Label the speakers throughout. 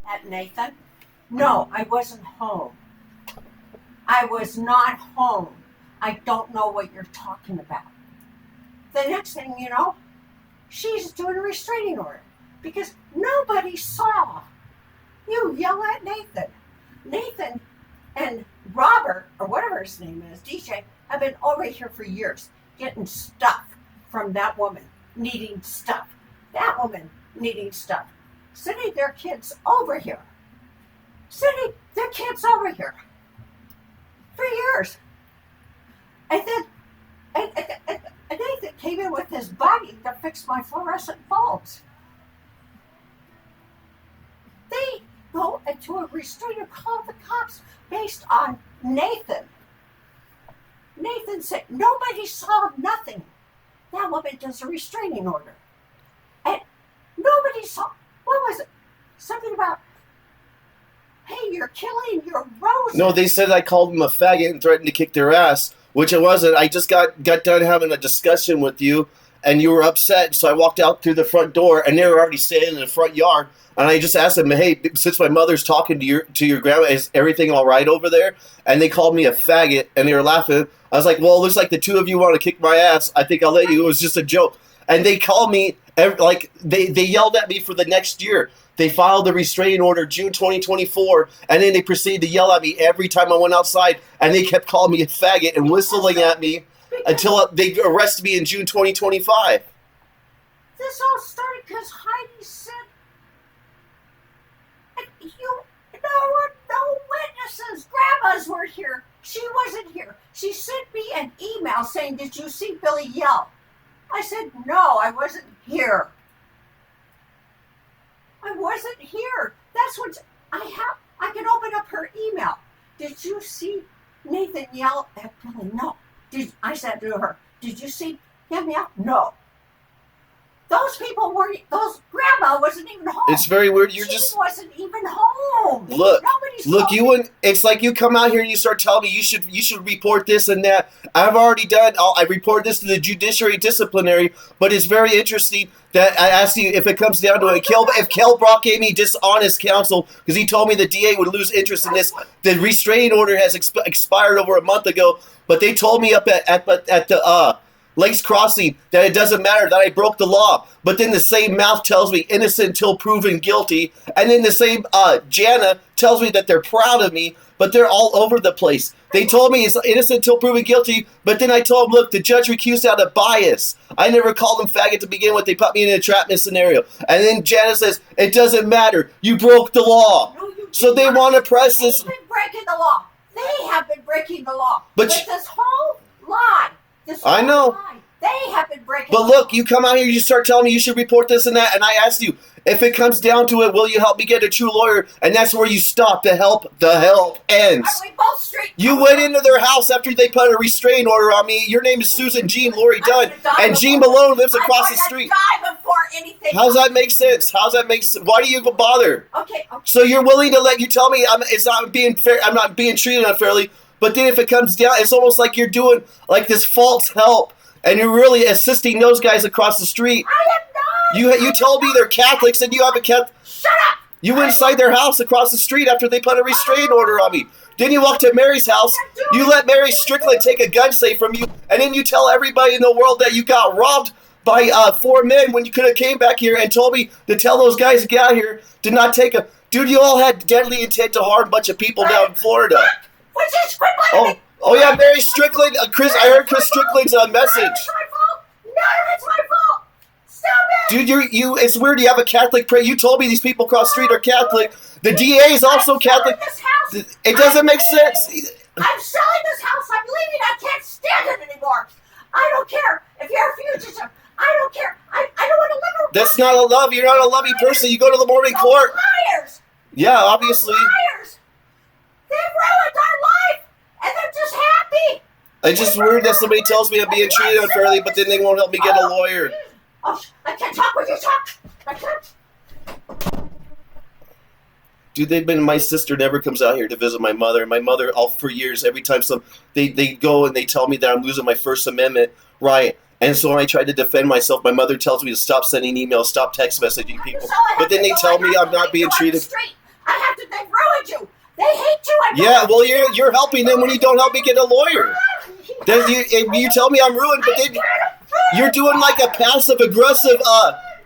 Speaker 1: at Nathan? No, I wasn't home. I was not home. I don't know what you're talking about. The next thing you know, she's doing a restraining order because nobody saw you yell at Nathan. Nathan and Robert, or whatever his name is, DJ, have been over here for years getting stuff from that woman needing stuff. That woman needing stuff. Sending their kids over here. Sending their kids over here. For years. And then and Nathan came in with his buddy to fix my fluorescent bulbs. They go into a restrainer, call the cops based on Nathan. Nathan said nobody saw nothing. That woman does a restraining order. And nobody saw, what was it? Something about, hey, you're killing your roses.
Speaker 2: No, they said I called them a faggot and threatened to kick their ass, which it wasn't. I just got done having a discussion with you, and you were upset, so I walked out through the front door, and they were already standing in the front yard, and I just asked them, hey, since my mother's talking to your grandma, is everything all right over there? And they called me a faggot, and they were laughing. I was like, well, it looks like the two of you want to kick my ass. I think I'll let you. It was just a joke. And they called me, like, they yelled at me for the next year. They filed the restraining order June 2024, and then they proceeded to yell at me every time I went outside, and they kept calling me a faggot and whistling at me until they arrested me in June 2025.
Speaker 1: This all started because Heidi said, no witnesses, grandmas were here. She wasn't here. She sent me an email saying, did you see Billy yell? I said, no, I wasn't here. I wasn't here. That's what I can open up her email. Did you see Nathan yell at Billy? No. I said to her, did you see him yell? No. Those people weren't, grandma wasn't even home.
Speaker 2: It's very weird.
Speaker 1: She wasn't even home.
Speaker 2: Look, you wouldn't, it's like you come out here and you start telling me you should report this and that. I've already done, I report this to the judiciary disciplinary, but it's very interesting that I asked you if it comes down to it. If Kel Brock gave me dishonest counsel because he told me the DA would lose interest in this. The restraining order has expired over a month ago, but they told me up at the Lakes Crossing that it doesn't matter that I broke the law. But then the same mouth tells me innocent until proven guilty. And then the same Jana tells me that they're proud of me, but they're all over the place. They told me it's innocent until proven guilty, but then I told them, look, the judge recused out of bias. I never called them faggot to begin with. They put me in an entrapment scenario. And then Jana says, it doesn't matter. You broke the law. No, so they want to press this.
Speaker 1: They've been breaking the law. They have been breaking the law. But this whole lie.
Speaker 2: I know.
Speaker 1: They have been breaking.
Speaker 2: But look, you come out here, you start telling me you should report this and that, and I asked you, if it comes down to it, will you help me get a true lawyer? And that's where you stop. The help ends.
Speaker 1: Are we both straight?
Speaker 2: You went into their house after they put a restraining order on me. Your name is Susan Jean Lori Dunn, and Jean Malone lives across the street.
Speaker 1: Die before anything.
Speaker 2: How does that make sense? Why do you even bother?
Speaker 1: Okay.
Speaker 2: So you're willing to let you tell me it's not being fair? I'm not being treated unfairly. But then if it comes down, it's almost like you're doing like this false help, and you're really assisting those guys across the street.
Speaker 1: I am not.
Speaker 2: You told me they're Catholics, and you haven't kept.
Speaker 1: Shut up.
Speaker 2: You went inside their house across the street after they put a restraining order on me. Then you walk to Mary's house. You let Mary Strickland take a gun safe from you, and then you tell everybody in the world that you got robbed by 4 men when you could have came back here and told me to tell those guys to get out here to not take a. Dude, you all had deadly intent to harm a bunch of people down in Florida.
Speaker 1: What's this Strickland?
Speaker 2: Oh yeah, Mary Strickland. I heard Chris Strickland's message.
Speaker 1: None of it's my fault. None of it's my fault. Stop it.
Speaker 2: Dude, it's weird. You have a Catholic prayer. You told me these people across the street are Catholic. The DA is also Catholic.
Speaker 1: This house.
Speaker 2: It doesn't make sense.
Speaker 1: I'm selling this house. I'm leaving. I can't stand it anymore. I don't care if you're a fugitive. I don't care. I don't want to live around.
Speaker 2: That's not a love. You're not a loving person. You go to the morning court.
Speaker 1: Liars.
Speaker 2: Yeah, obviously.
Speaker 1: Liars. They've ruined our life, and they're just happy.
Speaker 2: It's just weird that somebody tells me I'm being treated unfairly, but then they won't help me get a lawyer.
Speaker 1: Oh, I can't talk when you talk. I can't.
Speaker 2: Dude, my sister never comes out here to visit my mother. My mother, for years, every time they go and they tell me that I'm losing my First Amendment right. And so when I try to defend myself, my mother tells me to stop sending emails, stop text messaging people. But then they tell me I'm not being treated. Yeah, well, you're helping them when you don't help me get a lawyer. Then you tell me I'm ruined, but then you're doing like a passive aggressive.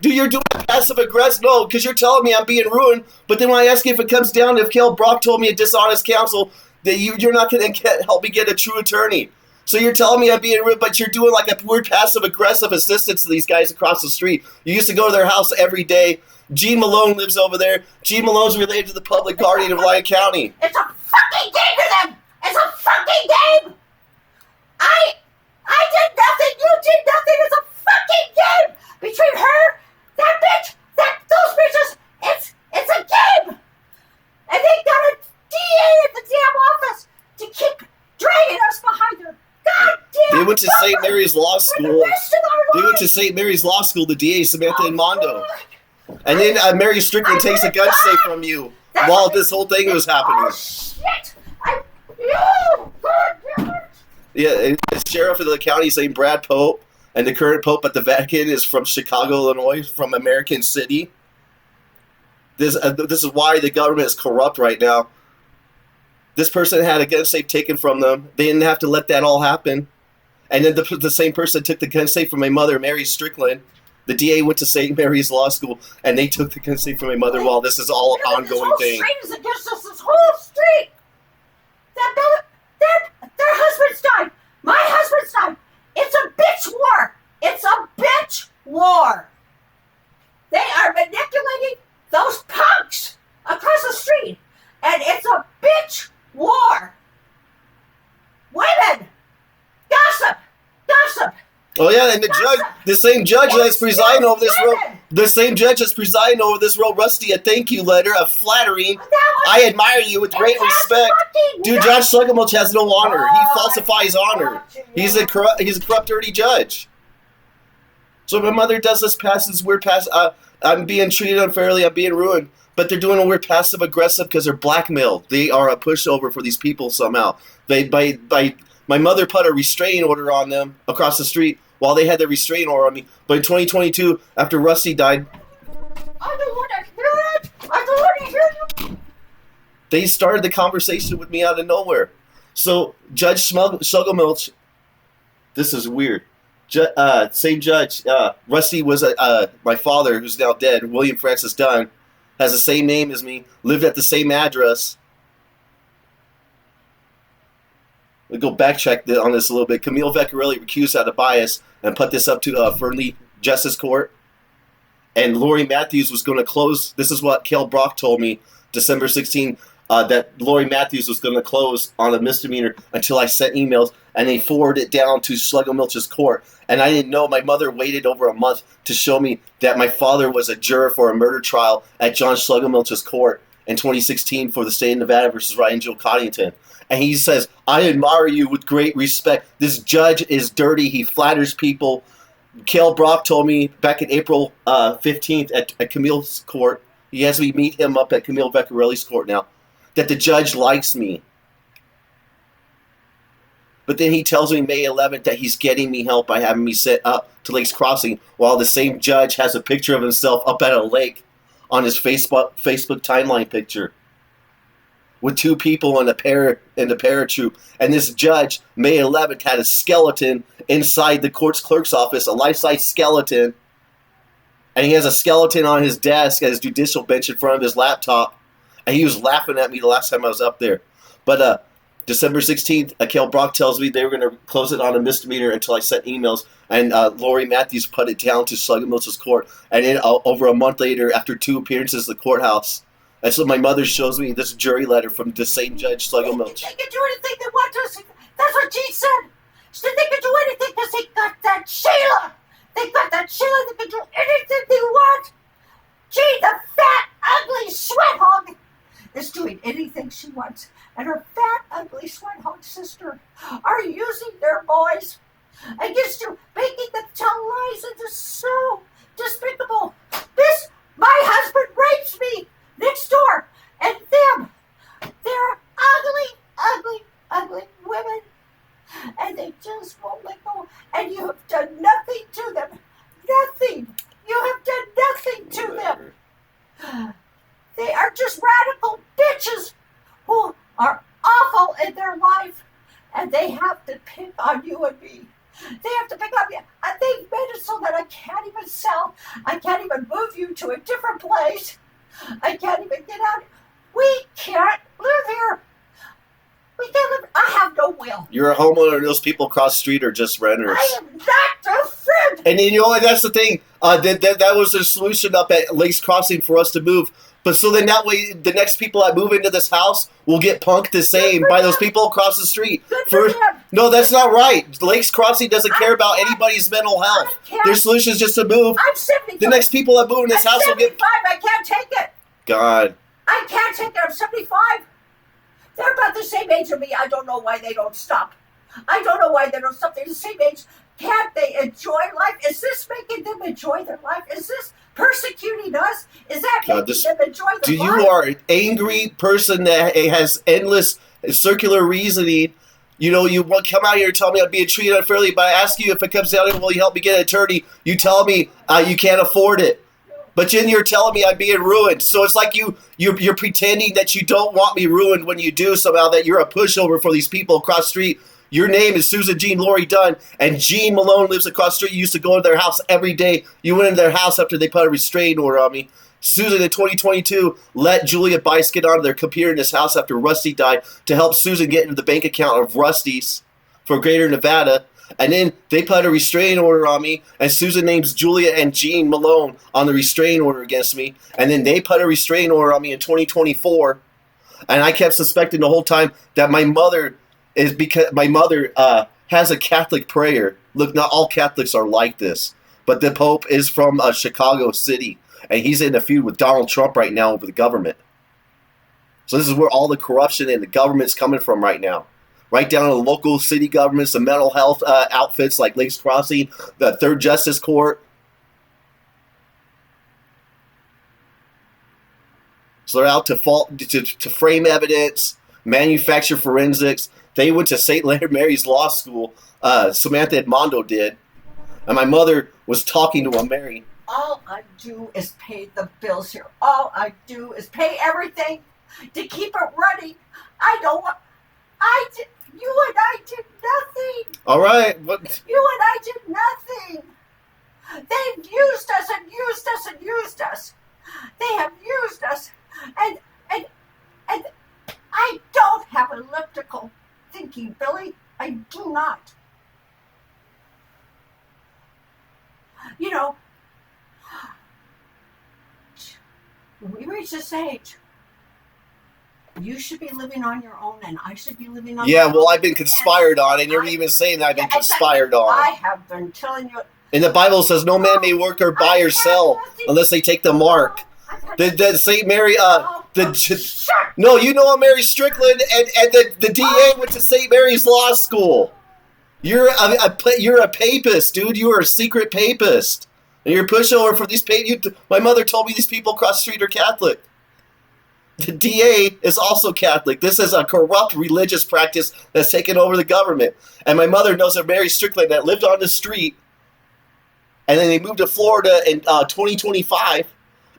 Speaker 2: You're doing a passive aggressive. No, because you're telling me I'm being ruined. But then when I ask you if it comes down to if Kel Brock told me a dishonest counsel, that you're not going to help me get a true attorney. So you're telling me I'm being rude, but you're doing like a weird passive aggressive assistance to these guys across the street. You used to go to their house every day. Gene Malone lives over there. Gene Malone's related to the public guardian of Lyon County.
Speaker 1: It's a fucking game to them. It's a fucking game. I did nothing. You did nothing. It's a fucking game between her, that bitch, those bitches. It's a game. And they got a DA at the damn office to keep dragging us behind her. God damn.
Speaker 2: They went to St. Mary's Law School. They went to St. Mary's Law School. The DA, Samantha Edmondo. And then Mary Strickland takes a gun safe from you while this whole thing was happening.
Speaker 1: Oh, shit. God damn it.
Speaker 2: Yeah, and the sheriff of the county is named Brad Pope, and the current pope at the Vatican is from Chicago, Illinois, from American City. This is why the government is corrupt right now. This person had a gun safe taken from them. They didn't have to let that all happen. And then the same person took the gun safe from my mother, Mary Strickland. The DA went to St. Mary's Law School, and they took the gun safe from my mother while this is all an ongoing thing.
Speaker 1: This whole street is against us. This whole street. Their husbands died. My husband's died. It's a bitch war. It's a bitch war. They are manipulating those punks across the street, and it's a bitch war. Women, gossip.
Speaker 2: Oh yeah, and the same judge that's presiding over this road, Rusty a thank you letter of flattering. I admire you with great respect. Dude, Judge Sluggermilch has no honor. He falsifies honor. He's a corrupt, dirty judge. So my mother does this weird pass. I'm being treated unfairly. I'm being ruined. But they're doing a weird passive aggressive because they're blackmailed. They are a pushover for these people somehow. My mother put a restraining order on them across the street while they had the restraining order on me. But in 2022, after Rusty died,
Speaker 1: I don't want to hear it. I don't want to hear you.
Speaker 2: They started the conversation with me out of nowhere. So Judge Sluggermilch, this is weird. Same judge, Rusty was my father, who's now dead, William Francis Dunn, has the same name as me, lived at the same address. We'll go backtrack on this a little bit. Camille Vecchiarelli recused out of bias and put this up to Fernley Justice Court. And Lori Matthews was going to close. This is what Kel Brock told me December 16, that Lori Matthews was going to close on a misdemeanor until I sent emails, and they forwarded it down to Sluggermilch's court. And I didn't know. My mother waited over a month to show me that my father was a juror for a murder trial at John Sluggermilch's court in 2016 for the state of Nevada versus Ryan Joe Coddington. And he says, I admire you with great respect. This judge is dirty. He flatters people. Kel Brock told me back in April 15th at Camille's court, he has me meet him up at Camille Vecchiarelli's court now, that the judge likes me. But then he tells me May 11th that he's getting me help by having me sit up to Lakes Crossing while the same judge has a picture of himself up at a lake on his Facebook timeline picture with two people in the paratroop. And this judge, May 11th, had a skeleton inside the court's clerk's office, a life-size skeleton. And he has a skeleton on his desk at his judicial bench in front of his laptop. And he was laughing at me the last time I was up there. But December 16th, Kel Brock tells me they were going to close it on a misdemeanor until I sent emails. And Lori Matthews put it down to Sluggermilch's court. And then over a month later, after 2 appearances at the courthouse, and so my mother shows me this jury letter from the same judge, Sluggermilch.
Speaker 1: They can do anything they want to. That's what Gene said. She said they can do anything because they got that Sheila. They got that Sheila. They can do anything they want. Gene, the fat, ugly sweat hog, is doing anything she wants. And her fat, ugly sweat hog sister are using their boys against you, making them tell lies. It is so despicable. My husband rapes me next door, and they're ugly women, and they just won't let go. And you have done nothing to them. Nothing. You have done nothing to them. They are just radical bitches who are awful in their life, and they have to pick on you and me. They have to pick on me. And they've made it so that I can't even sell. I can't even move you to a different place. I can't even get out. We can't live here. We can't live. I have no will.
Speaker 2: You're a homeowner, and those people across the street are just renters.
Speaker 1: I am not a friend.
Speaker 2: And you know what? That's the thing. That was the solution up at Lakes Crossing for us to move. But so then that way, the next people that move into this house will get punked the same by those people across the street.
Speaker 1: Good for them.
Speaker 2: No, that's not right. Lakes Crossing doesn't care about anybody's mental health. Their solution is just to move.
Speaker 1: I'm 75.
Speaker 2: The next people that move in this house will get...
Speaker 1: 75. I can't take it.
Speaker 2: God.
Speaker 1: I can't take it. I'm 75. They're about the same age as me. I don't know why they don't stop. I don't know why they don't stop. They're the same age. Can't they enjoy life? Is this making them enjoy their life? Is this persecuting us? Is that making them enjoy their life?
Speaker 2: You are an angry person that has endless circular reasoning. You know, you come out here and tell me I'm being treated unfairly, but I ask you if it comes down to, will you help me get an attorney? You tell me you can't afford it. But then you're telling me I'm being ruined. So it's like you're pretending that you don't want me ruined when you do somehow, that you're a pushover for these people across the street. Your name is Susan Jean Laurie Dunn, and Jean Malone lives across the street. You used to go to their house every day. You went into their house after they put a restraining order on me. Susan, in 2022, let Julia Bice get onto their computer in his house after Rusty died to help Susan get into the bank account of Rusty's for Greater Nevada. And then they put a restraining order on me, and Susan names Julia and Jean Malone on the restraining order against me. And then they put a restraining order on me in 2024. And I kept suspecting the whole time that my mother is because my mother has a Catholic prayer. Look, not all Catholics are like this, but the Pope is from Chicago City, and he's in a feud with Donald Trump right now over the government. So this is where all the corruption in the government's coming from right now. Right down to the local city governments, the mental health outfits like Lakes Crossing, the Third Justice Court. So they're out to frame evidence, manufacture forensics. They went to St. Mary's Law School. Samantha Edmondo did. And my mother was talking to a Mary.
Speaker 1: All I do is pay the bills here. All I do is pay everything to keep it running. I don't want... You and I did nothing.
Speaker 2: All right.
Speaker 1: You and I did nothing. They've used us and used us and used us. They have used us. And I don't have elliptical thinking, Billy. I do not. You know, when we reach this age, you should be living on your own, and I should be living on my own.
Speaker 2: I've been conspired on, and you're even saying that I've been conspired on.
Speaker 1: I have been telling you.
Speaker 2: And the Bible says no man may work or buy or sell unless they take the mark. The St. Mary, no, you know a Mary Strickland, and the DA went to St. Mary's Law School. You're a papist, dude. You are a secret papist, and you're a pushover for these my mother told me these people across the street are Catholic. The DA is also Catholic. This is a corrupt religious practice that's taken over the government. And my mother knows a Mary Strickland that lived on the street, and then they moved to Florida in 2025.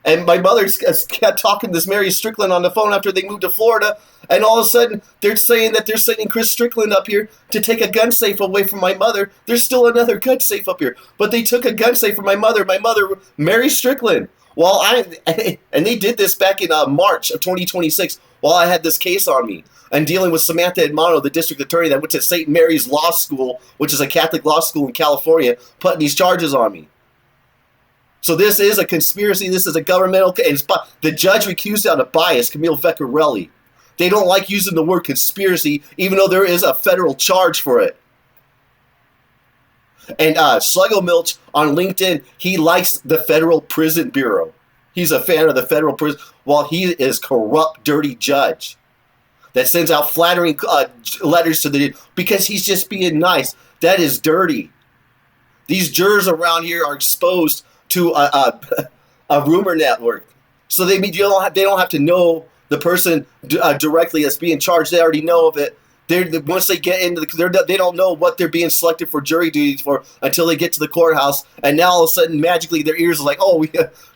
Speaker 2: And my mother kept talking to this Mary Strickland on the phone after they moved to Florida, and all of a sudden they're saying that they're sending Chris Strickland up here to take a gun safe away from my mother. There's still another gun safe up here, but they took a gun safe from my mother, Mary Strickland. And they did this back in March of 2026 while I had this case on me and dealing with Samantha Edmondo, the district attorney that went to St. Mary's Law School, which is a Catholic law school in California, putting these charges on me. So this is a conspiracy. This is a governmental... And the judge recused out of bias, Camille Vecchiarelli. They don't like using the word conspiracy, even though there is a federal charge for it. And Schlegelmilch on LinkedIn, he likes the Federal Prison Bureau. He's a fan of the federal prison, while he is corrupt, dirty judge that sends out flattering letters to because he's just being nice. That is dirty. These jurors around here are exposed to a rumor network, so they don't have to know the person directly that's being charged. They already know of it. Once they get into they don't know what they're being selected for jury duties for until they get to the courthouse, and now all of a sudden magically their ears are like, oh,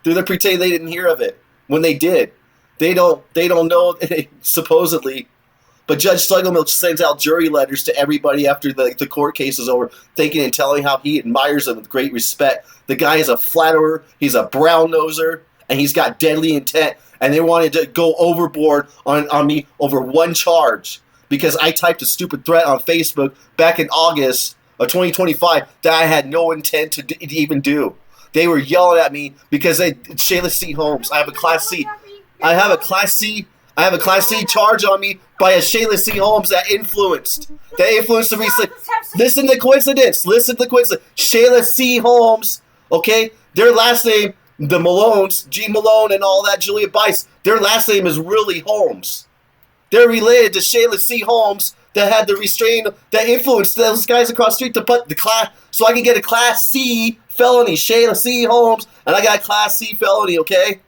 Speaker 2: they're pretending they didn't hear of it when they did. They don't know supposedly, But Judge Schlegelmilch sends out jury letters to everybody after the court case is over, thinking and telling how he admires them with great respect. The guy is a flatterer, he's a brown-noser, and he's got deadly intent. And they wanted to go overboard on me over one charge because I typed a stupid threat on Facebook back in August of 2025 that I had no intent to even do. They were yelling at me because Shayla C. Holmes. I have a Class C. I have a Class C charge on me by a Shayla C. Holmes that influenced the recent. Listen to the coincidence. Shayla C. Holmes, okay? Their last name, the Malones, G. Malone and all that, Julia Bice, their last name is really Holmes. They're related to Shayla C. Holmes that had the restraint, that influenced those guys across the street to put the class, so I can get a Class C felony, Shayla C. Holmes, and I got a Class C felony, okay?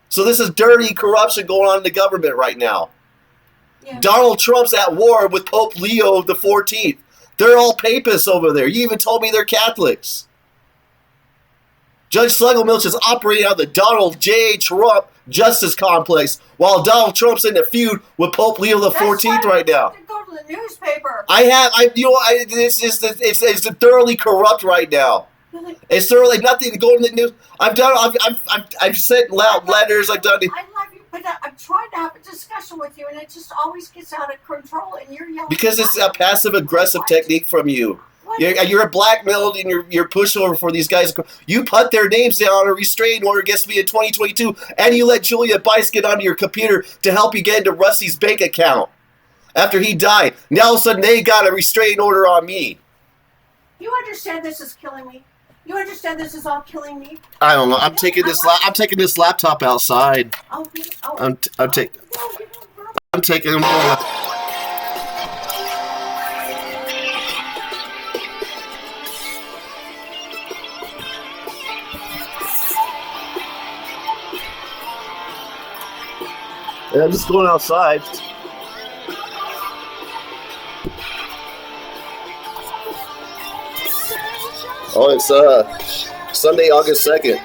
Speaker 2: So this is dirty corruption going on in the government right now. Yeah. Donald Trump's at war with Pope Leo the 14th. They're all papists over there. You even told me they're Catholics. Judge Schlegelmilch is operating out of the Donald J. Trump Justice Complex while Donald Trump's in a feud with Pope Leo the 14th right now.
Speaker 1: Go to the newspaper.
Speaker 2: It's thoroughly corrupt right now. It's thoroughly nothing to go in the news. I've sent loud letters. I've done it.
Speaker 1: I love you, but I'm trying to have a discussion with you, and it just always gets out of control, and you're yelling.
Speaker 2: Because it's a passive-aggressive technique from you. You're a blackmailed and you're pushover for these guys. You put their names down on a restraining order against me in 2022, and you let Julia Bice get onto your computer to help you get into Rusty's bank account after he died. Now all of a sudden they got a restraining order on me.
Speaker 1: You understand this is killing me? You understand this is all killing me?
Speaker 2: I don't know. I'm taking this laptop outside. I'm taking them. Yeah, I'm just going outside. Oh, it's Sunday, August 2nd.